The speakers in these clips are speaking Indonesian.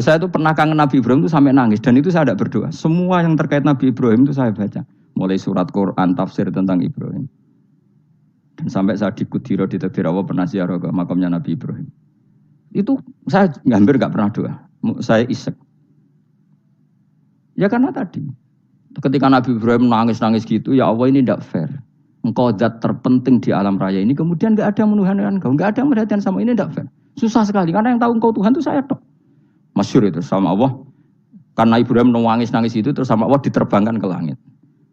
Saya itu pernah kangen Nabi Ibrahim itu sampai nangis dan itu saya tidak berdoa. Semua yang terkait Nabi Ibrahim itu saya baca. Mulai surat Quran, tafsir tentang Ibrahim. Dan sampai saya di Kudiro di Tadbir Allah pernah ziarah ke makamnya Nabi Ibrahim. Itu saya hampir nggak pernah doa. Saya isek. Ya karena tadi. Ketika Nabi Ibrahim nangis-nangis gitu, ya Allah ini tidak fair. Engkau zat terpenting di alam raya ini, kemudian nggak ada menuhankan engkau, nggak ada perhatian sama ini tidak fair. Susah sekali, karena yang tahu engkau Tuhan itu saya tok. Masyhur itu sama Allah. Karena Ibrahim nangis-nangis itu, terus sama Allah diterbangkan ke langit.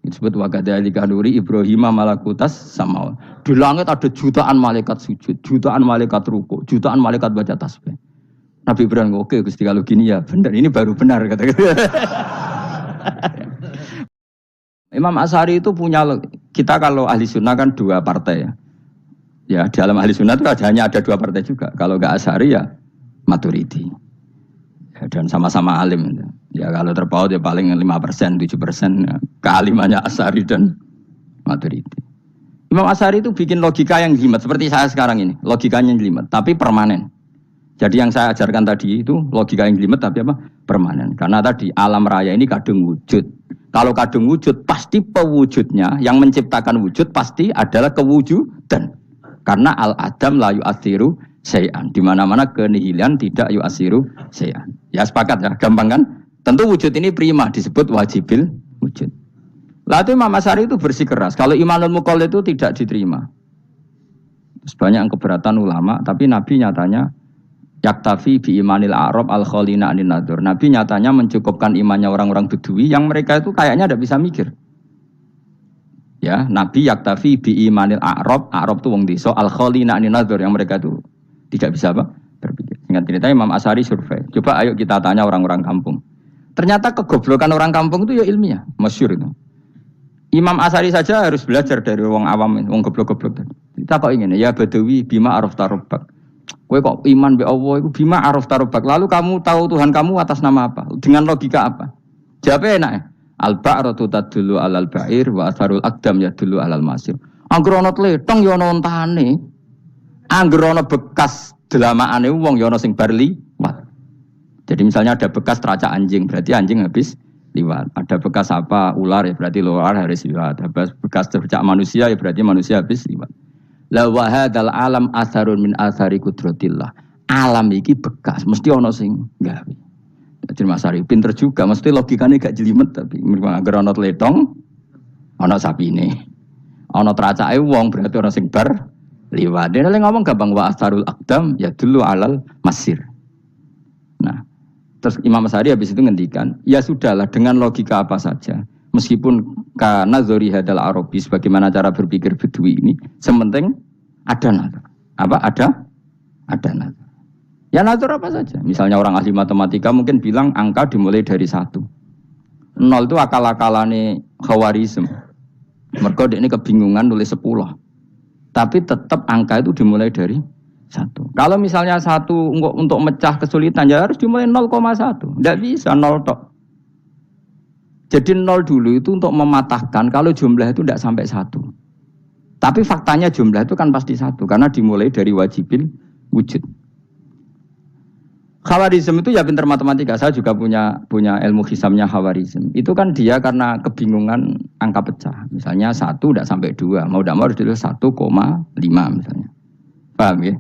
Disebut wakadzalika nuri Ibrahim malakutas sama. Di langit ada jutaan malaikat sujud, jutaan malaikat rukuk, jutaan malaikat baca tasbih. Nabi Ibrahim, oke Gusti kalau gini ya benar, ini baru benar kata. Imam Asy'ari itu punya, kita kalau ahli sunnah kan dua partai ya. Ya di dalam ahli sunnah itu hanya ada dua partai juga. Kalau enggak Asy'ari ya Maturidi. Ya, dan sama-sama alim. Ya kalau terpaut ya paling 5%, 7% ya. Kealimannya Asy'ari dan Maturidi. Imam Asy'ari itu bikin logika yang jelimet seperti saya sekarang ini. Logikanya jelimet tapi permanen. Jadi yang saya ajarkan tadi itu logika yang jelimet tapi apa? Permanen. Karena tadi alam raya ini kadung wujud. Kalau kadung wujud pasti pewujudnya yang menciptakan wujud pasti adalah kewujudan. Karena al-adam la yu'athiru syai'an. Di mana-mana kenihilan tidak yu'athiru syai'an. Ya sepakat ya, gampang kan? Tentu wujud ini prima disebut wajibil wujud. Lalu Imam Asy'ari itu bersikeras. Kalau imanul muqallid itu tidak diterima. Terus banyak yang keberatan ulama, tapi Nabi nyatanya yaktafi bi imanil a'rab al-khalina anin nadur. Nabi nyatanya mencukupkan imannya orang-orang Bedui yang mereka itu kayaknya tidak bisa mikir. Ya, Nabi yaktafi bi imanil a'rab itu wong desa al-khalina anin nadur yang mereka itu tidak bisa apa? Berpikir. Ingat cerita Imam Asy'ari survei. Coba ayo kita tanya orang-orang kampung. Ternyata kegoblokan orang kampung itu ya ilmiah, masyhur itu. Imam Asy'ari saja harus belajar dari wong awam, wong goblok-goblok. Kita kok ingin ya Badawi bima araf tarobbak. Kowe kok iman be Allah itu bima araf tarobbak. Lalu kamu tahu Tuhan kamu atas nama apa? Dengan logika apa? Jawabnya enak ya. Al-ba'ratu tadullu alal ba'ir wa atharul aqdam yadullu alal masir. Angger ana tletong ya ana ontane. Angger ana bekas delamaane wong ya ana sing bar liwat. Jadi misalnya ada bekas teracak anjing, berarti anjing habis liwat. Ada bekas apa ular ya berarti ular harus liwat. Ada bekas teracak manusia ya berarti manusia habis liwat. La wa hadzal alam atharun min athari qudratillah. Alam iki bekas, mesti ana sing gawe. Jadi Mas Ari pinter juga, mesti logikane gak jelimet tapi agar ana tletong ana sapine. Ana tracake wong berarti ana sing bar liwat. Dene ngomong gampang wa atharul aqdam ya dulu alal masir. Nah, terus Imam Asy'ari habis itu ngendikan, ya sudahlah dengan logika apa saja. Meskipun karena zori hadal Arabi sebagaimana cara berpikir Bedui ini, sementing ada nazar. Apa ada nazar. Ya nazar apa saja. Misalnya orang ahli matematika mungkin bilang angka dimulai dari 1. 0 itu akal-akalane Khawarizm. Mergo ini kebingungan nulis 10. Tapi tetap angka itu dimulai dari 1. Kalau misalnya 1 untuk mecah kesulitan ya harus dimulai 0,1. Tidak bisa 0 tok. Jadi 0 dulu itu untuk mematahkan kalau jumlah itu tidak sampai 1. Tapi faktanya jumlah itu kan pasti 1 karena dimulai dari wajibil wujud. Khawarizm itu ya pintar matematika. Saya juga punya ilmu hisamnya Khawarizm. Itu kan dia karena kebingungan angka pecah. Misalnya 1 tidak sampai 2. Mau tidak mau harus ditulis 1,5 misalnya. Paham ya?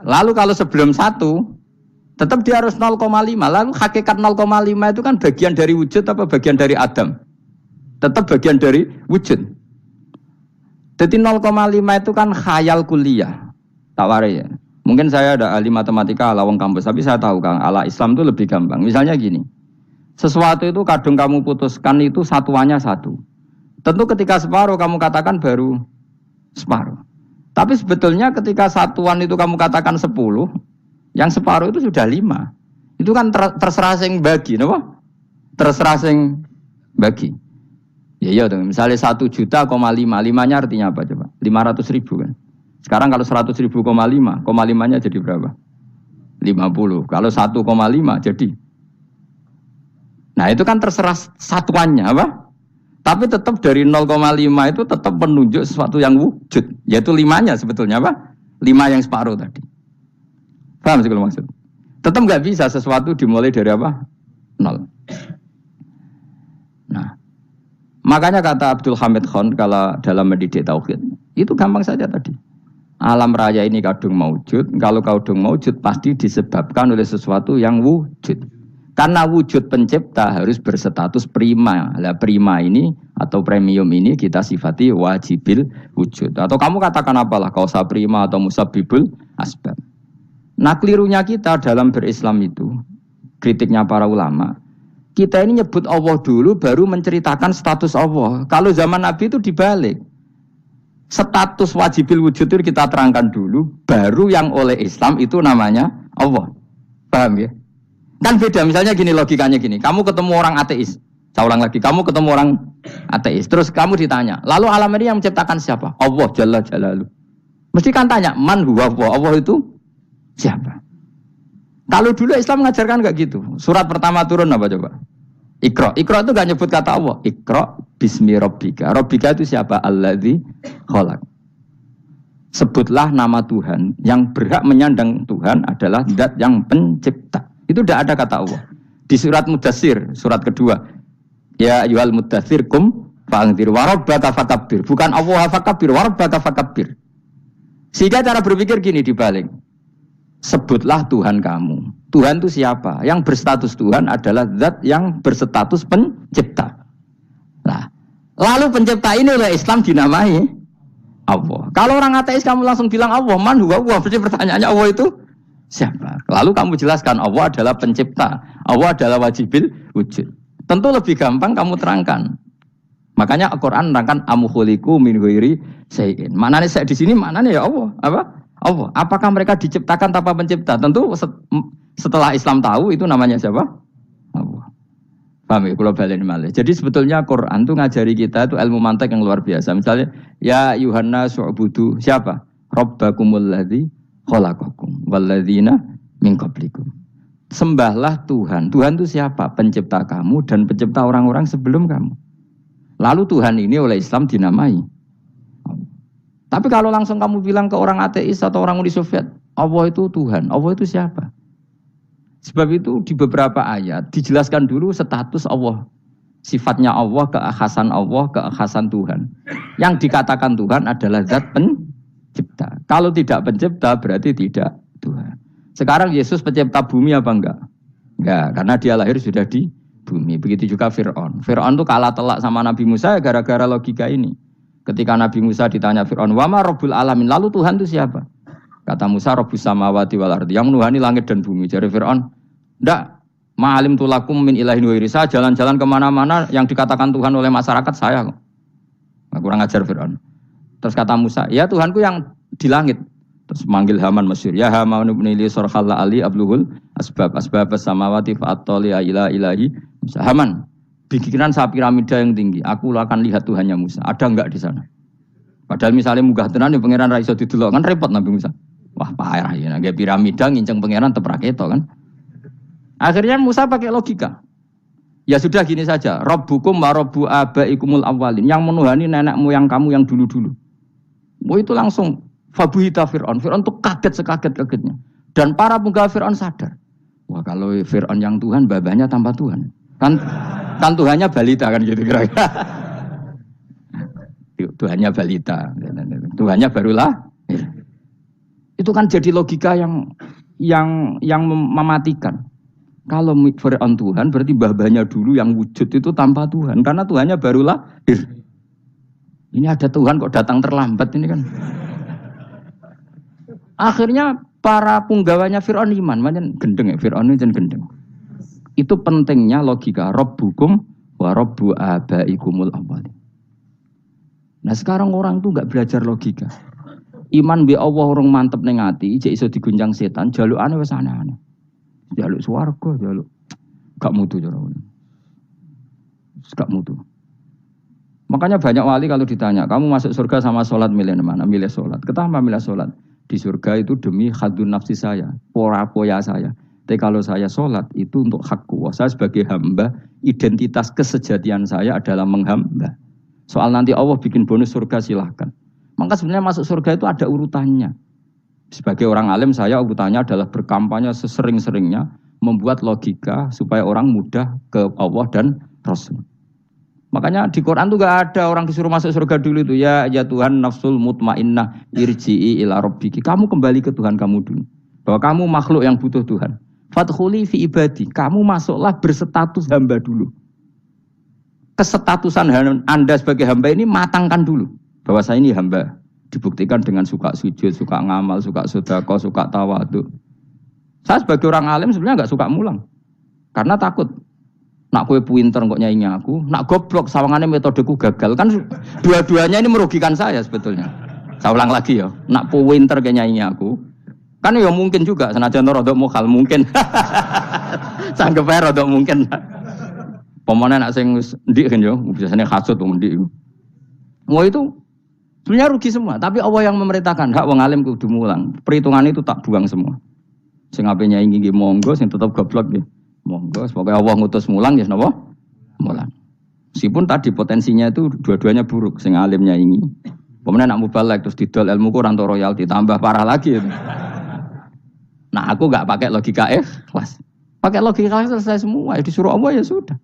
Lalu kalau sebelum 1 tetap dia harus 0,5. Lalu hakikat 0,5 itu kan bagian dari wujud apa bagian dari Adam? Tetap bagian dari wujud. Jadi 0,5 itu kan khayal kuliah. Tak warai ya. Mungkin saya ada ahli matematika ala wong kampus, tapi saya tahu Kang, ala Islam itu lebih gampang. Misalnya gini. Sesuatu itu kadang kamu putuskan itu satuannya 1. Tentu ketika separuh kamu katakan baru separuh. Tapi sebetulnya ketika satuan itu kamu katakan 10, yang separuh itu sudah 5. Itu kan terserah sing bagi, napa? Terserah sing bagi. Ya iya dong, misalnya 1 juta, 5-nya artinya apa coba? 500.000 kan. Sekarang kalau 100.000, 5-nya jadi berapa? 50. Kalau 1,5 jadi. Nah itu kan terserah satuannya apa? Tapi tetap dari 0,5 itu tetap menunjuk sesuatu yang wujud. Yaitu 5-nya sebetulnya apa? 5 yang separuh tadi. Paham sih kalau maksud? Tetap nggak bisa sesuatu dimulai dari apa? Nol. Nah, makanya kata Abdul Hamid Khan kalau dalam mendidik tauhid, itu gampang saja tadi. Alam raya ini kadung maujud, kalau kadung maujud pasti disebabkan oleh sesuatu yang wujud. Karena wujud pencipta harus berstatus prima. Lah prima ini atau premium ini kita sifati wajibil wujud. Atau kamu katakan apalah kausa prima atau musabbibul asbab. Nah kelirunya kita dalam berislam itu, kritiknya para ulama, kita ini nyebut Allah dulu baru menceritakan status Allah. Kalau zaman Nabi itu dibalik. Status wajibil wujud itu kita terangkan dulu, baru yang oleh Islam itu namanya Allah. Paham ya? Kan beda, misalnya gini logikanya gini, kamu ketemu orang ateis, saya ulang lagi, kamu ketemu orang ateis, terus kamu ditanya, lalu alam ini yang menciptakan siapa? Allah Jalla Jalaluh. Mesti kan tanya, man huwa Allah itu siapa? Kalau dulu Islam mengajarkan enggak gitu. Surat pertama turun apa coba? Iqra. Iqra itu enggak nyebut kata Allah. Iqra bismi rabbika. Rabbika itu siapa? Alladzi khalaq. Sebutlah nama Tuhan, yang berhak menyandang Tuhan adalah zat yang pencipta. Itu tidak ada kata Allah. Di surat Mudatsir, surat kedua. Ya ayyuhal mudatsir kum fa'anzir wa rabbaka fakabbir. Bukan Allah fakabbir, wa rabbaka fakabbir. Sehingga cara berpikir gini dibalik. Sebutlah Tuhan kamu. Tuhan itu siapa? Yang berstatus Tuhan adalah zat yang berstatus pencipta. Nah, lalu pencipta ini oleh Islam dinamai Allah. Kalau orang ateis kamu langsung bilang Allah, man huwa Allah. Berarti pertanyaannya Allah itu siapa? Lalu kamu jelaskan Allah adalah pencipta, Allah adalah wajibil wujud. Tentu lebih gampang kamu terangkan. Makanya Al-Qur'an menerangkan amkhuliqu min ghairi syai'in. Maknanya saya di sini maknanya ya Allah, apa? Allah. Apakah mereka diciptakan tanpa pencipta? Tentu setelah Islam tahu itu namanya siapa? Allah. Paham ya? Kalau balen malih. Jadi sebetulnya Quran itu ngajari kita itu ilmu mantek yang luar biasa. Misalnya ya Yuhanna su'budu siapa? Rabbakumul ladzi khalaqakum walladzina min qablikum. Sembahlah Tuhan. Tuhan itu siapa? Pencipta kamu dan pencipta orang-orang sebelum kamu. Lalu Tuhan ini oleh Islam dinamai. Tapi kalau langsung kamu bilang ke orang ateis atau orang Uni Soviet, Allah itu Tuhan. Allah itu siapa? Sebab itu di beberapa ayat dijelaskan dulu status Allah. Sifatnya Allah, keakhasan Allah, keakhasan Tuhan. Yang dikatakan Tuhan adalah zat pencipta. Kalau tidak pencipta berarti tidak Tuhan. Sekarang Yesus pencipta bumi apa enggak? Enggak, karena dia lahir sudah di bumi. Begitu juga Fir'aun. Fir'aun itu kalah telak sama Nabi Musa gara-gara logika ini. Ketika Nabi Musa ditanya Fir'aun, "Wama Rabbul Alamin?" Lalu Tuhan itu siapa? Kata Musa, Rabbus samawati wal ardi, yang menuhani langit dan bumi. Jadi Fir'aun, enggak, ma'alim tulakum min ilahin wairi. Saya jalan-jalan kemana-mana yang dikatakan Tuhan oleh masyarakat saya. Nah, kurang ajar Fir'aun. Terus kata Musa, ya Tuhanku yang di langit. Terus manggil Haman Mesir, ya Haman ibn Ili sorkhalla ali abluhul asbab samawati fa'atoli ila ilahi Musa. Haman, bikinan saya piramida yang tinggi, aku akan lihat Tuhannya Musa. Ada enggak di sana? Padahal misalnya munggah tenan di pangeran ra iso didelok kan repot Nabi Musa. Wah, parah ya, nggak piramida nginceng pangeran teprak itu kan. Akhirnya Musa pakai logika. Ya sudah gini saja, Rabbukum wa rabbu abaikumul awwalin, yang menuhani nenek moyang kamu yang dulu-dulu. Oh itu langsung fabuhita Fir'aun. Fir'aun tuh kaget sekaget-kagetnya. Dan para penggawa Fir'aun sadar. Wah kalau Fir'aun yang Tuhan, babanya tanpa Tuhan. Kan Tuhannya balita kan gitu kira-kira. Tuhannya balita. Tuhannya barulah. Itu kan jadi logika yang mematikan. Kalau Fir'aun Tuhan berarti babanya dulu yang wujud itu tanpa Tuhan. Karena Tuhannya barulah. Ini ada Tuhan kok datang terlambat ini kan. Akhirnya para punggawanya Fir'aun iman, macam gendeng ya, Fir'aun itu gendeng. Itu pentingnya logika Rabbukum wa rabbu abaikumul awwalin. Nah sekarang orang tuh nggak belajar logika. Iman bi Allah orang mantep ning ati, jek iso diguncang setan, jalukane wis aneh-aneh. Jaluk swarga, jaluk gak mutu cara. Gak mutu. Makanya banyak wali kalau ditanya, kamu masuk surga sama sholat milih mana? Milih sholat. Kenapa milih sholat? Di surga itu demi khadun nafsi saya, poya saya. Tapi kalau saya sholat itu untuk hakku. Saya sebagai hamba, identitas kesejatian saya adalah menghamba. Soal nanti Allah bikin bonus surga silahkan. Maka sebenarnya masuk surga itu ada urutannya. Sebagai orang alim saya urutannya adalah berkampanye sesering-seringnya membuat logika supaya orang mudah ke Allah dan Rasul. Makanya di Quran tuh gak ada orang disuruh masuk surga dulu itu ya Tuhan nafsul mutmainnah irji'i ila rabbiki. Kamu kembali ke Tuhan kamu dulu. Bahwa kamu makhluk yang butuh Tuhan. Fadkhuli fi ibadi. Kamu masuklah berstatus hamba dulu. Kesestatusan Anda sebagai hamba ini matangkan dulu. Bahwa saya ini hamba. Dibuktikan dengan suka sujud, suka ngamal, suka sedekah, suka tawadhu. Saya sebagai orang alim sebenarnya gak suka mulang. Karena takut. Nak kue pinter kok nyaingi aku, nak goblok sawangannya metodeku gagal. Kan dua-duanya ini merugikan saya sebetulnya. Saya ulang lagi ya, nak pinter kayak nyaingi aku. Kan ya mungkin juga, senajan rodok mukhal mungkin. Sanggep ae rodok mungkin. Pemane nak sing ndik kan yo, biasanya hasud wong ndik. Wah itu sebenarnya rugi semua, tapi Allah yang memerintahkan hak wong alim kudu mulang. Perhitungan itu tak buang semua. Sing ape nyaingi nggih monggo, sing tetep goblok nggih. Monggo, semoga Allah ngutus mulang ya napa? Mulang. Meskipun tadi potensinya itu dua-duanya buruk, sing alimnya ini. Pemenang nak mubalek terus didol ilmu kurang to royalti tambah parah lagi itu. Nah, aku enggak pakai logika ikhlas. Pakai logika selesai semua, ya disuruh Allah ya sudah.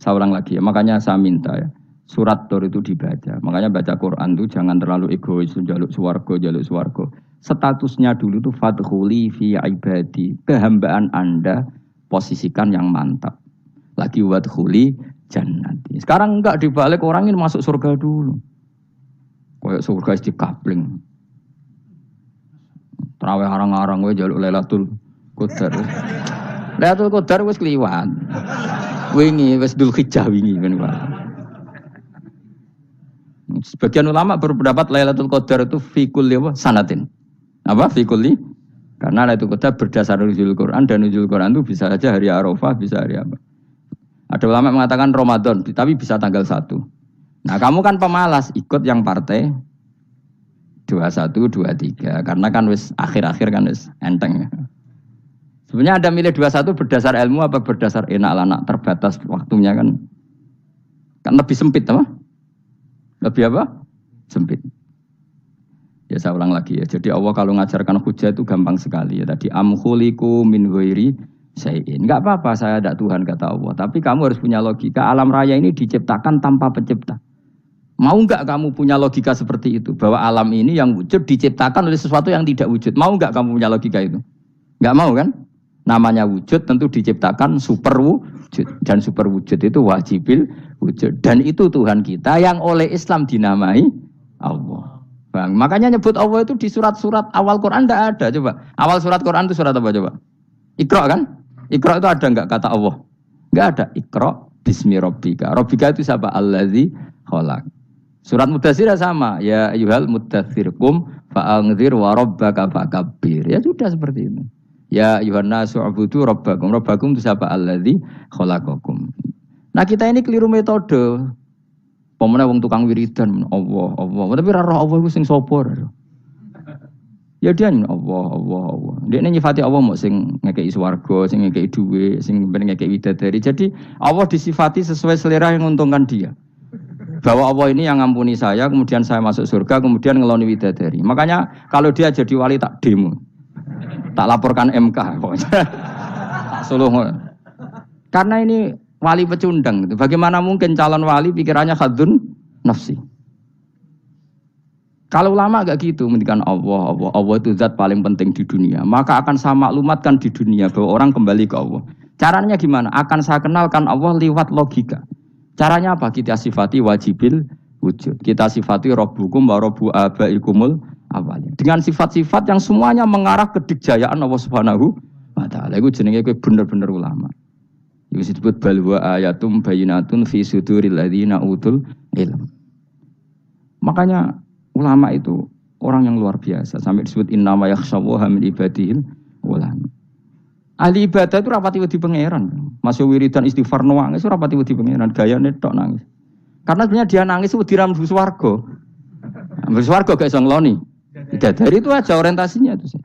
Saya ulang lagi ya, makanya saya minta ya, surat Tur itu dibaca. Makanya baca Quran itu jangan terlalu egois, jaluk swarga. Statusnya dulu itu fadkhuli fi ibadi, kehambaan Anda posisikan yang mantap. Lagi wadkhuli jannati. Sekarang enggak dibalik, orang ini masuk surga dulu. Kayak surga di kapling. Terawih arang-arang we jaluk Lailatul Qadar. Lailatul Qadar wis kliwat. Wingi wis Dzulhijjah wingi kan. Sebagian ulama berpendapat Lailatul Qadar itu fi kulli sanatin. Apa fikulli? Karena Lailatul Qadar berdasar nuzul Quran dan nuzul Quran itu bisa saja hari Arafah, bisa hari apa. Ada ulama mengatakan Ramadan, tapi bisa tanggal 1. Nah, kamu kan pemalas ikut yang partai 21, 23 karena kan wis akhir-akhir kan wis enteng. Sebenarnya Anda milih 21 berdasar ilmu apa berdasar enak anak terbatas waktunya kan lebih sempit apa? Lebih apa? Sempit. Ya saya ulang lagi ya. Jadi Allah kalau ngajarkan hujah itu gampang sekali ya. Tadi amkhuliku min ghairi syai'in. Enggak apa-apa saya ada Tuhan kata Allah. Tapi kamu harus punya logika. Alam raya ini diciptakan tanpa pencipta. Mau enggak kamu punya logika seperti itu? Bahwa alam ini yang wujud diciptakan oleh sesuatu yang tidak wujud. Mau enggak kamu punya logika itu? Enggak mau kan? Namanya wujud tentu diciptakan super wujud. Dan super wujud itu wajibil wujud. Dan itu Tuhan kita yang oleh Islam dinamai Allah. Bang, makanya nyebut Allah itu di surat-surat awal Quran tidak ada. Coba awal surat Quran itu surat apa coba? Iqra kan? Iqra itu ada enggak kata Allah? Enggak ada. Iqra bismi rabbika. Rabbika itu siapa? Allazi khalaq. Surat Mudaththir sama. Ya ayyuhal mudaththir qum fa'anzir wa rabbaka fakabbir. Ya sudah seperti itu. Ya ayyuhan nasu ubudu rabbakum. Rabbakum itu siapa? Allazi khalaqakum. Nah, kita ini keliru metode. Pemene wong tukang wiridan Allah. Tapi ra roh Allah iku sing sapa? Ya dia Allah. Dia nyifati Allah mau sing ngekeki swarga, sing ngekeki dhuwit, sing ngekeki widadari. Jadi Allah disifati sesuai selera yang menguntungkan dia. Bahwa Allah ini yang ngampuni saya, kemudian saya masuk surga, kemudian ngeloni widadari. Makanya kalau dia jadi wali tak demo. Tak laporkan MK pokoknya. Suluh. Karena ini wali pecundang. Bagaimana mungkin calon wali pikirannya khadun nafsi? Kalau ulama agak gitu, mendikan Allah itu zat paling penting di dunia. Maka akan saya maklumatkan di dunia bahwa orang kembali ke Allah. Caranya gimana? Akan saya kenalkan Allah lewat logika. Caranya apa? Kita sifati wajibil wujud. Kita sifati rabbukum wa rabbu abaikumul awalin. Dengan sifat-sifat yang semuanya mengarah ke dikjayaan Allah Subhanahu wa taala. Iku jenenge kowe bener-bener ulama. Iku disebut balwa ayatum bayyinatun fi suduril ladzina utul ilm. Makanya ulama itu orang yang luar biasa. Sampai disebut innama yakhshawaha min ibadil ulama. Ahli ibadah itu rapati wedi pangeran. Masuk wiridan istighfar nangis rapati wedi pangeran, gayane tok nangis. Karena sebenarnya dia nangis wedi rambu swarga. Rambu swarga gak iso ngloni. Dari itu aja orientasinya itu.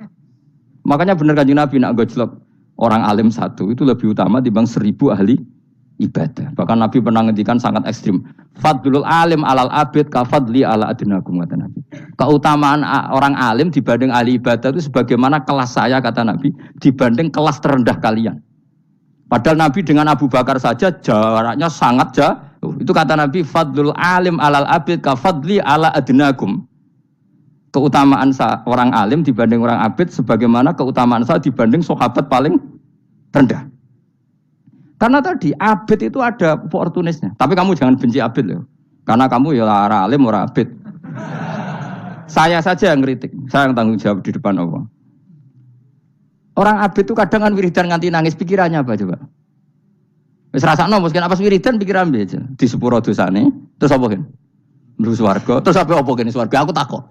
Makanya benar Kanjeng Nabi nak gojlok orang alim satu itu lebih utama dibanding 1000 ahli ibadah. Bahkan Nabi pernah ngendikan sangat ekstrim. Fadlul alim alal abid ka fadli ala adnakum kata Nabi. Keutamaan orang alim dibanding ahli ibadah itu sebagaimana kelas saya kata Nabi dibanding kelas terendah kalian. Padahal Nabi dengan Abu Bakar saja jaraknya sangat jauh. Itu kata Nabi fadlul alim alal abid ka fadli ala adnakum. Keutamaan orang alim dibanding orang abid sebagaimana keutamaan saya dibanding sahabat paling rendah. Karena tadi abid itu ada oportunisnya. Tapi kamu jangan benci abid loh. Karena kamu ya orang alim, orang abid. Saya saja yang kritik. Saya yang tanggung jawab di depan Allah. Orang abid itu kadang kan wiridan nganti nangis. Pikirannya apa coba? Wis rasakno mungkin apa wiridan pikiran aja. Di sepuro dosane. Terus apa kan? Mlebu swarga. Terus apa kene swarga? Aku takut.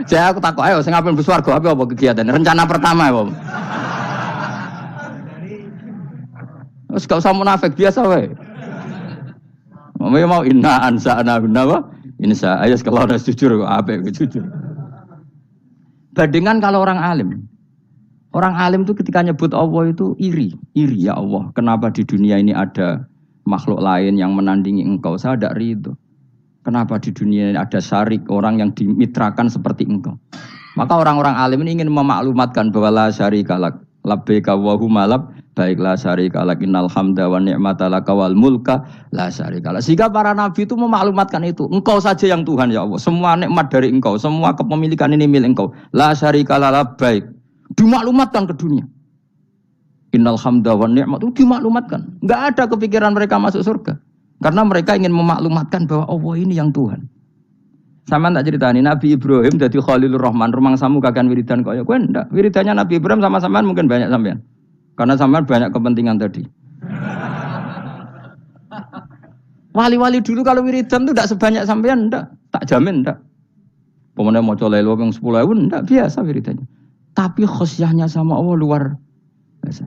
Saya aku takut. Ayo sing ape mlebu swarga apa kegiatan? Rencana pertama ya, Wes gak usah munafik biasa wae. Mau inna ansa'na guna insa ayat kalau ada jujur apik jujur. Bandingan kalau orang alim. Orang alim itu ketika nyebut Allah itu iri ya Allah. Kenapa di dunia ini ada makhluk lain yang menandingi engkau? Saya tidak ridho. Kenapa di dunia ini ada syarik orang yang dimitrakan seperti engkau? Maka orang-orang alim ini ingin memaklumatkan bahwa la syarika lak labbaika wa huma lab baiklah syarika lak innal hamda wa ni'mata laka wal mulka la syarika lak. Sehingga para nabi itu memaklumatkan itu. Engkau saja yang Tuhan ya Allah. Semua nikmat dari engkau, semua kepemilikan ini milik engkau. La syarika lak baik. Dimaklumatkan ke dunia. Innal hamda wa ni'mat itu dimaklumatkan. Enggak ada kepikiran mereka masuk surga. Karena mereka ingin memaklumatkan bahwa Allah ini yang Tuhan. Sama tak ceritani Nabi Ibrahim jadi Khalilur Rahman, rumang samu kagan wiridan kaya kowe ndak. Wiridannya Nabi Ibrahim sama-sama mungkin banyak sampean. Karena sampean banyak kepentingan tadi. Wali-wali dulu kalau wiridan itu ndak sebanyak sampean ndak, tak jamin ndak. Pemenang maca lelo yang 10.000 ndak biasa wiridannya. Tapi khosyahnya sama Allah luar biasa.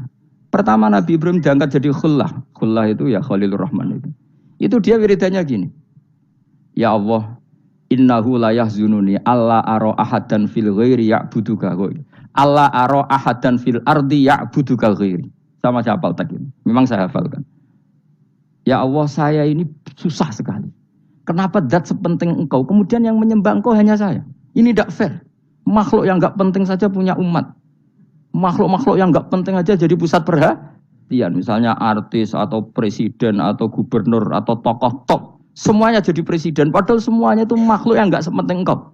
Pertama Nabi Ibrahim diangkat jadi khullah. Khullah itu ya Khalilur Rahman itu. Itu dia wiridannya gini. Ya Allah, innahu la yahzununi alla ara ahadan fil ghairi ya'buduka ghairi. Alla ara ahadan fil ardi ya'buduka ghairi. Sama saya hafal tadi. Memang saya hafalkan. Ya Allah, saya ini susah sekali. Kenapa zat sepenting engkau kemudian yang menyembah engkau hanya saya? Ini tidak fair. Makhluk yang enggak penting saja punya umat. Makhluk-makhluk yang enggak penting aja jadi pusat perhatian. Misalnya artis atau presiden atau gubernur atau tokoh top. Semuanya jadi presiden, padahal semuanya itu makhluk yang enggak sepenting engkau.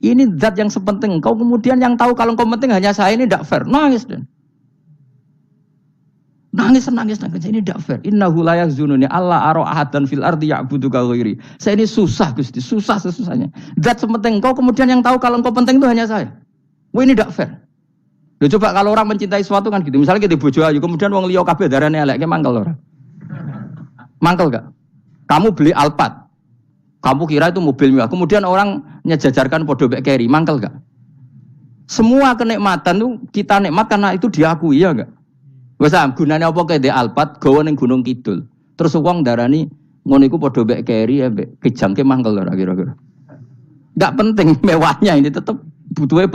Ini zat yang sepenting engkau, kemudian yang tahu kalau engkau penting hanya saya, ini tidak fair. Nangis dan nangis. Ini tidak fair. Innahu la yahzununi alla ara ahadan fil ardi ya'buduka ghairi. Saya ini susah Gusti, susah sesusahnya. Zat sepenting engkau, kemudian yang tahu kalau engkau penting itu hanya saya. Wah ini tidak fair. Loh, coba kalau orang mencintai sesuatu kan gitu. Misalnya kita bojo ayu, kemudian wong liya kabeh darane elek, ki mangkel ora? Mangkel gak? Kamu beli Alphard, kamu kira itu mobil mewah. Kemudian orang nyejajarkan podo bek carry, mangkel gak? Semua kenikmatan itu kita nikmat karena itu diakui ya gak? Wes gunane apa ke Alphard gawa ning Gunung Kidul. Terus wong darani ngono iku podo bek carry ya mbek kejangke mangkel ora kira-kira. Gak penting mewahnya ini tetap butuhnya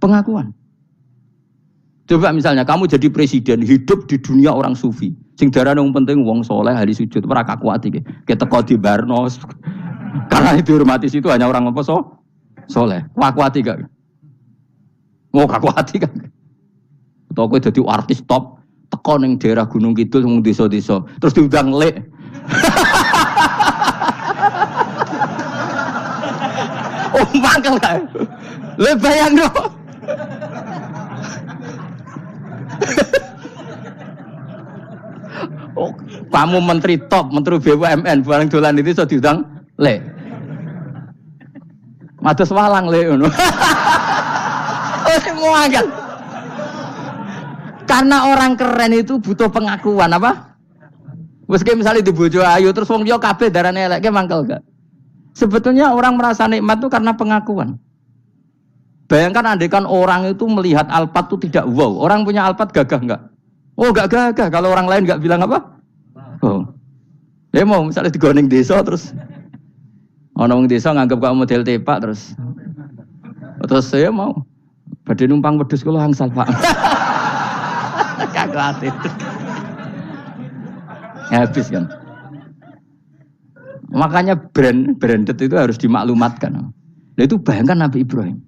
pengakuan. Coba misalnya kamu jadi presiden hidup di dunia orang sufi. Sing darane wong penting wong soleh ahli sujud ora kakuat iki. Keteko di Barnos. Karena itu dihormati situ hanya orang apa soleh. Kakuat iki gak? Mau kakuat iki gak? Atau kowe dadi artis top teko ning daerah Gunung Kidul wong desa-desa terus diundang lek. Oh mangkel kae. Le bayangno. Oh, kamu menteri top, menteri BUMN, barang dolan itu iso diundang le. Mados walang le ngono. Oh semua kan. Karena orang keren itu butuh pengakuan apa? Wes misalnya di bojo ayu terus wong liya kabeh darane elek ki mangkel gak? Sebetulnya orang merasa nikmat itu karena pengakuan. Bayangkan andaikan orang itu melihat Alphard itu tidak wow. Orang punya Alphard gagah enggak? Oh enggak gagah. Kalau orang lain enggak bilang apa? Oh. Ya mau misalnya digoning desa terus orang desa nganggap kamu model tepak terus saya mau badhe numpang wedhus kula angsal Pak. Kagak ati. Habis kan. Makanya branded itu harus dimaklumatkan. Nah itu bayangkan Nabi Ibrahim.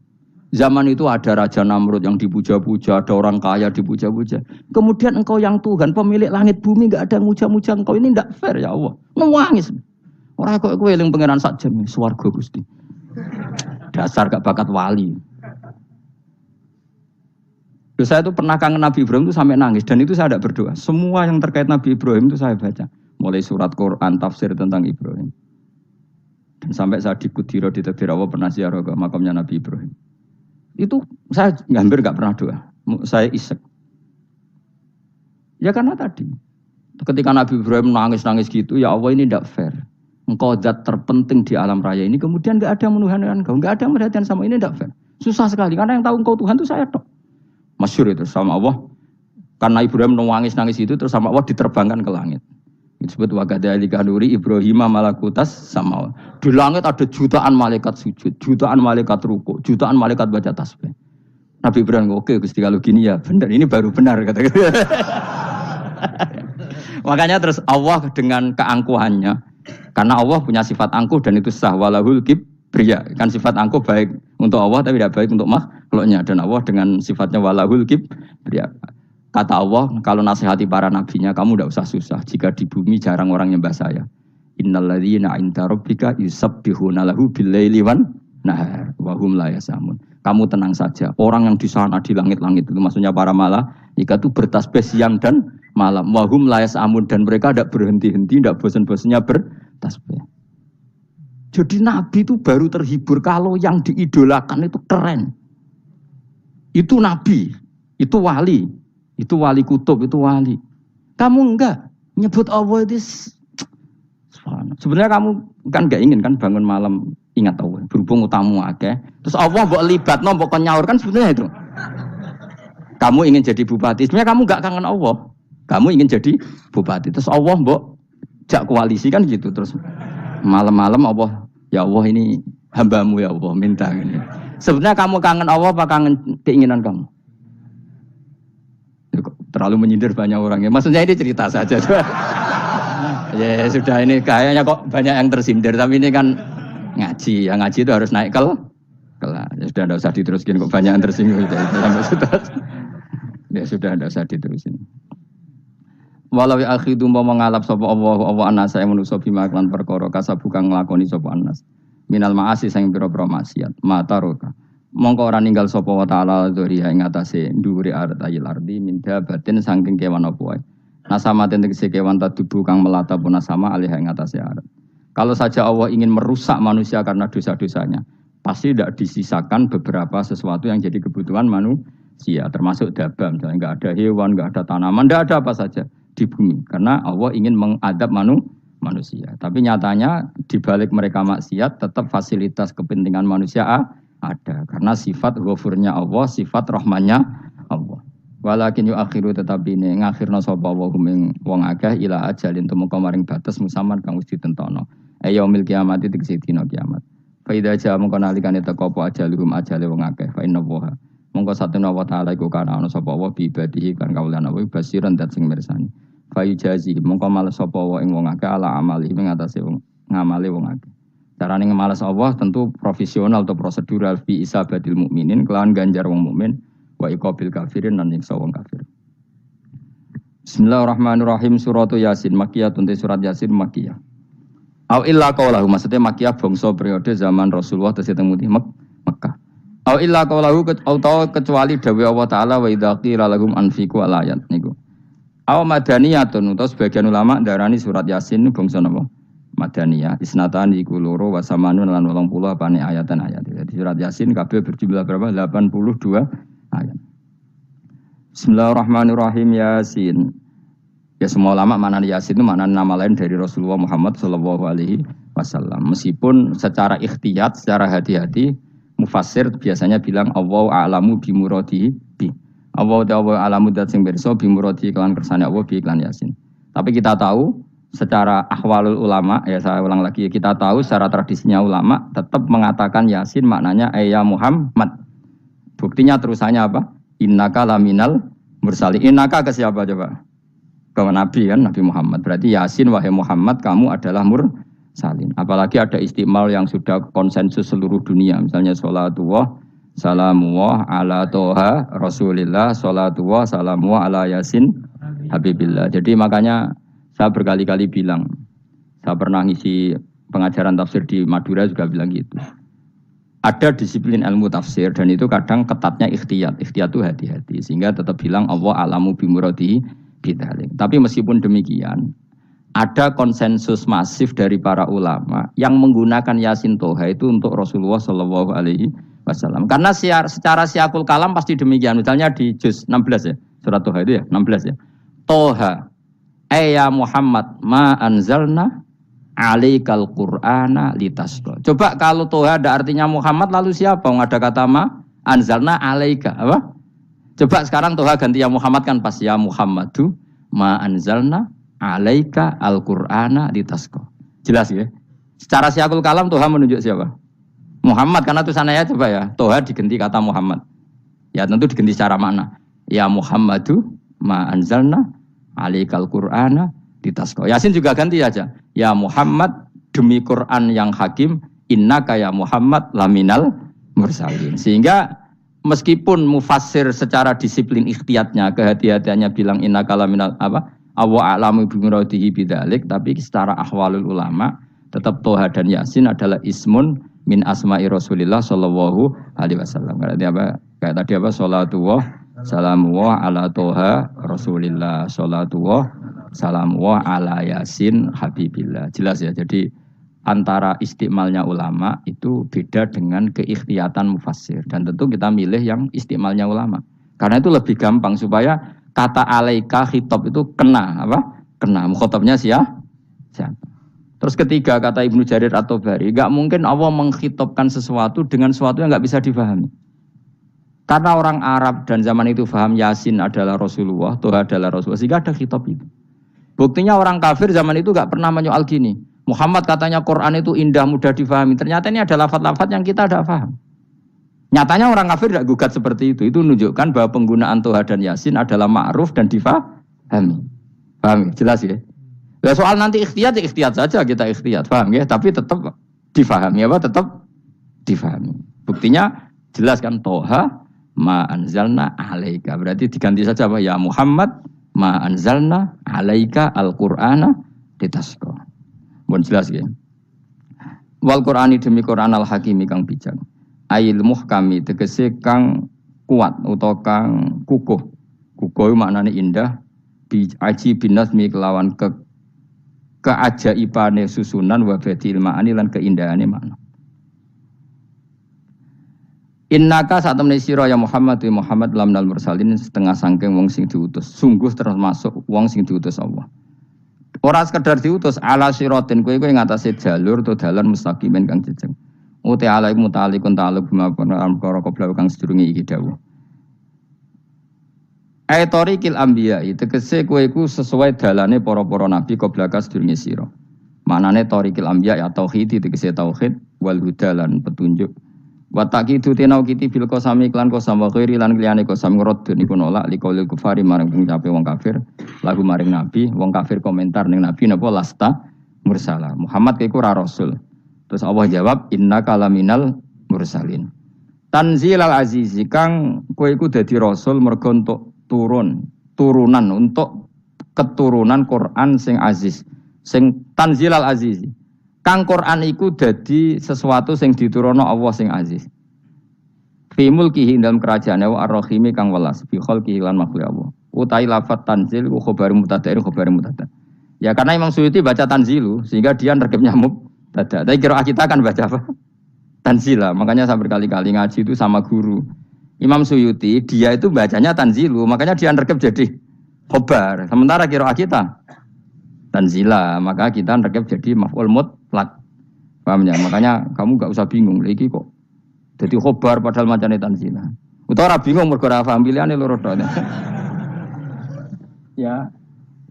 Zaman itu ada Raja Namrud yang dipuja-puja, ada orang kaya dipuja-puja. Kemudian engkau yang Tuhan, pemilik langit bumi, enggak ada yang muja-muja engkau. Ini enggak fair ya Allah. Nangis. Orang kok kowe eling pangeran sak jam swarga Gusti. Dasar gak bakat wali. Saya itu pernah kangen Nabi Ibrahim itu sampai nangis dan itu saya tidak berdoa. Semua yang terkait Nabi Ibrahim itu saya baca. Mulai surat Quran, tafsir tentang Ibrahim. Dan sampai saya di Kudiro di Tadbir Allah pernah ziarah ke makamnya Nabi Ibrahim. Itu saya hampir nggak pernah doa. Saya isek. Ya karena tadi. Ketika Nabi Ibrahim nangis-nangis gitu, ya Allah ini tidak fair. Engkau zat terpenting di alam raya ini. Kemudian nggak ada yang menuhankan engkau. Nggak ada yang merhatikan sama ini tidak fair. Susah sekali. Karena yang tahu engkau Tuhan itu saya tok. Masyhur itu sama Allah. Karena Ibrahim nangis-nangis itu terus sama Allah diterbangkan ke langit. Disebut wakadzalika nuri Ibrahim malakutas sama. Di langit ada jutaan malaikat sujud, jutaan malaikat rukuk, jutaan malaikat baca tasbih. Nabi Ibrahim oke Gusti kalau gini ya benar, ini baru benar kata. Makanya terus Allah dengan keangkuhannya, karena Allah punya sifat angkuh dan itu sah walahul kibriya. Kan sifat angkuh baik untuk Allah tapi tidak baik untuk makhluknya, dan Allah dengan sifatnya walahul kibriya. Kata Allah, kalau nasihati para nabinya, kamu tidak usah susah. Jika di bumi jarang orang nyembah saya. Innalladzina 'inda rabbika yusabbihuna lahu bil-laili wan nahar wa hum la yasamun. Kamu tenang saja. Orang yang di sana di langit-langit itu maksudnya para malaikat itu bertasbih siang dan malam. Wa hum la yasamun, dan mereka tidak berhenti-henti, tidak bosan-bosannya bertasbih. Jadi nabi itu baru terhibur kalau yang diidolakan itu keren. Itu nabi, itu wali. Itu wali kutub, itu wali. Kamu enggak nyebut Allah itu. Sebenarnya kamu kan enggak ingin kan bangun malam ingat Allah. Berhubung utamu akeh. Terus Allah mbok libatno, mbok nyaur kan sebenarnya itu. Kamu ingin jadi bupati. Sebenarnya kamu enggak kangen Allah. Kamu ingin jadi bupati. Terus Allah mbok jak koalisi kan gitu. Terus malam-malam Allah, ya Allah ini hambamu ya Allah minta ini. Sebenarnya kamu kangen Allah apa kangen keinginan kamu? Terlalu menyindir banyak orang ya. Maksudnya ini cerita saja. Ya sudah, ini kayaknya kok banyak yang tersindir. Tapi ini kan ngaji. Yang ngaji itu harus naik kelas. Ya sudah, tidak usah diteruskin. Kok banyak yang tersinggung. Ya sudah, tidak usah diterusin. Walau akhidu mau mengalap sapa Allah anasa yang manusa bima lan perkara kasabukang nglakoni sapa anas. Minal maasi sing pira-pira maksiat. Mata roka. Mongko ora ninggal sapa wa ta'ala dzuriya ing atase ndhuwure artayil ardi minda batin saking kewan apa wae. Nasama tegese kewan tadubu kang melata pun nasama alih ing atase arat. Kalau saja Allah ingin merusak manusia karena dosa-dosanya, pasti tidak disisakan beberapa sesuatu yang jadi kebutuhan manusia, termasuk dabam, misalnya enggak ada hewan, enggak ada tanaman, enggak ada apa saja di bumi karena Allah ingin mengadab manusia. Tapi nyatanya di balik mereka maksiat tetap fasilitas kepentingan manusia ada, karena sifat ghafurnya Allah, sifat rahmannya Allah. Walakin yu akhiru tetapi ini ngakhirna sapa wa hum wong akeh ila ajalin tumeka maring batas musaman kang wis ditentono. Yaumil kiamat tegese dina kiamat. Fa idza jaa mongko nalikane teka apa ajaluhum ajale wong akeh fa inna wa mongko satuna wa ta'ala iku kana ana sapa wa bi ibadihi kan kawulana wa basiran dat sing mirsani. Fa yujazi mongko males sapa wa ing wong akeh ala amali ing atase wong ngamale wong akeh. Carane ngemalas Allah tentu profesional atau prosedural fi isabatil mukminin kelawan ganjar wong mukmin wa iqabil kafirin lan nyiksa wong kafir. Bismillahirrahmanirrahim. Surat Yasin Makkiyah, tunte surat Yasin Makkiyah. Au illa qaulahu, maksudnya Makkiyah bangsa periode zaman Rasulullah tesih teng Mekah. Au illa qaulahu kecuali dawuh Allah taala wa idza qila lahum anfiqu alayat niku. Au madaniyatun utawa sebagian ulama darani surat Yasin bangsa napa? Madaniyah isnatan iku loro wa samanun lan 80 apane ayatan-ayat. Jadi surat Yasin kabeh berjumlah berapa? 82 ayat. Bismillahirrahmanirrahim. Yasin. Ya semua ulama makna Yasin itu makna nama lain dari Rasulullah Muhammad sallallahu alaihi wasallam. Meskipun secara ikhtiyat, secara hati-hati mufassir biasanya bilang Allahu a'lamu bi muradihi bi. Allahu a'lamu dat sing pirsa bi muradihi kelan kersane Allah bi iklan Yasin. Tapi kita tahu secara ahwalul ulama, ya saya ulang lagi, kita tahu secara tradisinya ulama tetap mengatakan Yasin maknanya ya Muhammad. Buktinya terusannya apa? Innaka laminal mursalin. Innaka ke siapa coba? ke Nabi kan, Nabi Muhammad. Berarti Yasin wahai Muhammad kamu adalah mursalin. Apalagi ada istimal yang sudah konsensus seluruh dunia. Misalnya sholatullah, salamullah ala toha rasulillah, sholatullah, salamullah ala Yasin Habibillah. Jadi makanya saya berkali-kali bilang, saya pernah ngisi pengajaran tafsir di Madura juga bilang gitu. Ada disiplin ilmu tafsir dan itu kadang ketatnya ikhtiyat. Ikhtiyat itu hati-hati sehingga tetap bilang Allah alamu bimuradi bidzalik. Tapi meskipun demikian, ada konsensus masif dari para ulama yang menggunakan Yasin Toha itu untuk Rasulullah Shallallahu Alaihi Wasallam. Karena secara siakul kalam pasti demikian. Misalnya di juz 16 ya, surat Toha itu ya, 16 ya. Toha, ya Muhammad, ma anzalna alaikal Qur'ana litasqa. Coba kalau Toha ada artinya Muhammad lalu siapa? Ada kata ma anzalna alaika apa? Coba sekarang Toha ganti ya Muhammad kan pas ya Muhammadu ma anzalna alaika al-Qur'ana litasqa. Jelas ya? Secara siakul kalam Toha menunjuk siapa? Muhammad karena tulisannya coba ya. Toha diganti kata Muhammad. Ya tentu diganti secara makna. Ya Muhammadu ma anzalna alaikal Qur'ana litasqa. Yasin juga ganti aja. Ya Muhammad demi Quran yang hakim innaka ya Muhammad laminal mursalin. Sehingga meskipun mufassir secara disiplin ikhtiyatnya kehati-hatiannya bilang innaka laminal apa awa a'lamu bimuradihi bidzalik, tapi secara ahwalul ulama tetap Toha dan Yasin adalah ismun min asma'i Rasulillah sallallahu alaihi wasallam. Berarti apa? Kayak tadi apa? Salatullah salamullah ala Toha Rasulillah, salatullah salamullah ala Yasin Habibillah. Jelas ya. Jadi antara istimalnya ulama itu beda dengan keikhtiyatan mufassir. Dan tentu kita milih yang istimalnya ulama. Karena itu lebih gampang supaya kata alaika khitab itu kena apa? Kena mukhatabnya siapa? Terus ketiga kata Ibnu Jarir At-Tabari, enggak mungkin Allah mengkhitabkan sesuatu dengan sesuatu yang enggak bisa difahami. Karena orang Arab dan zaman itu paham Yasin adalah Rasulullah, Toha adalah Rasulullah, sehingga ada khitab itu. Buktinya orang kafir zaman itu enggak pernah menyoal gini. Muhammad katanya Quran itu indah, mudah difahami. Ternyata ini ada lafaz-lafaz yang kita tidak paham. Nyatanya orang kafir tidak gugat seperti itu. Itu menunjukkan bahwa penggunaan Toha dan Yasin adalah ma'ruf dan difahami. Paham? Jelas ya? Nah, soal nanti ikhtiyat, ya ikhtiyat saja kita ikhtiyat. Paham ya? Tapi tetap difahami. Apa? Tetap difahami. Buktinya jelas kan Toha ma anzalna alaika. Berarti diganti saja apa? Ya Muhammad ma anzalna alaika al-Qur'ana litasqa. Mohon jelas ya. Wal Qur'ani demi Qur'an al-Hakimi kang bijak. Ail muhkami tegese kang kuat utawa kang kukuh. Kukuh maknane indah, bi aji binasmi kelawan keajaibane susunan wa badil ma'ani lan keindahane makna. Innaka saat temne sira ya Muhammad wa Muhammad lamnal mursalin setengah sangking wong sing diutus. Sungguh termasuk wong sing diutus Allah. Ora sekedar diutus ala siratin kowe ngatasi jalur to dalan mustaqimin kang jejeg. Uti ala mutalikun ta'alluq bima perkara qabla kang sedurunge iki dawuh. Tariqil anbiya tegese kowe iku sesuai dalane para-para nabi qabla ka sedurunge sira. Manane tariqil anbiya ya tauhid tegese tauhid wal huda lan petunjuk. Wa taqidu tinau kiti bil qasami iklan qasam wa ghairi lan liyane qasam ngrad niku nolak liqaulil kufari maring ngucape wong kafir lagu maring nabi wong kafir komentar ning nabi napa lasta mursala Muhammad iku ora rasul. Terus Allah jawab innaka laminal mursalin. Tanzilal azizi kang kowe iku dadi rasul mergo entuk turunan untuk keturunan Quran sing aziz sing tanzilal azizi. Kang Quran iku dadi sesuatu sing diturunno Allah sing aziz. Fi mulkihi dalam kerajaane wa ar-rahimi kang welas fi khalqihi lan makhluk Allah. Utai lafat tanzil ku khabar mubtada khabar mubtada. Ya karena Imam Suyuti baca tanzilu sehingga dia nerkepnya mubtada. Tapi kira kita kan baca apa? Tanzila. Makanya saya berkali-kali ngaji itu sama guru. Imam Suyuti dia itu bacanya tanzilu, makanya dia nerkep jadi khabar. Sementara kira kita tanzila, maka kita rekep jadi maf'ul mutlaq. Paham ya? Makanya kamu enggak usah bingung iki kok dadi khobar padahal macane tanzila. Utawa ora bingung mergo ora paham pilihane loro tok. Ya.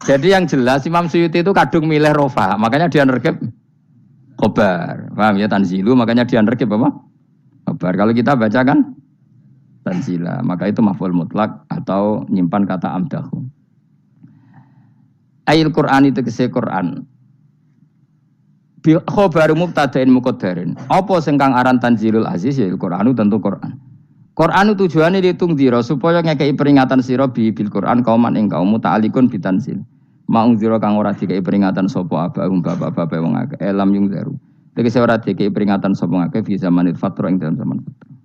Jadi yang jelas Imam Suyuti itu kadung milih rofa, makanya dia rekep khobar. Paham ya tanzilu, makanya dia rekep apa? Khobar. Kalau kita baca kan tanzila, maka itu maf'ul mutlaq atau nyimpan kata amdahu. Ail Quran itu kese Quran. Bi khabar mubtada'in muqaddarin. Apa sing kang aran Tanzilul Aziz ya Qur'anu tentu Quran. Quran itu tujuane ditung dira supaya ngekeki peringatan sira bil Quran kauman ing kaum muta'alikun bitanzil. Maung dira kang ora dikeki peringatan sapa abahum bapak-bapak wong akeh elam yung zaru. Tegese ora dikeki peringatan sapa akeh fi zamanil fatra ing dalam zaman fatra.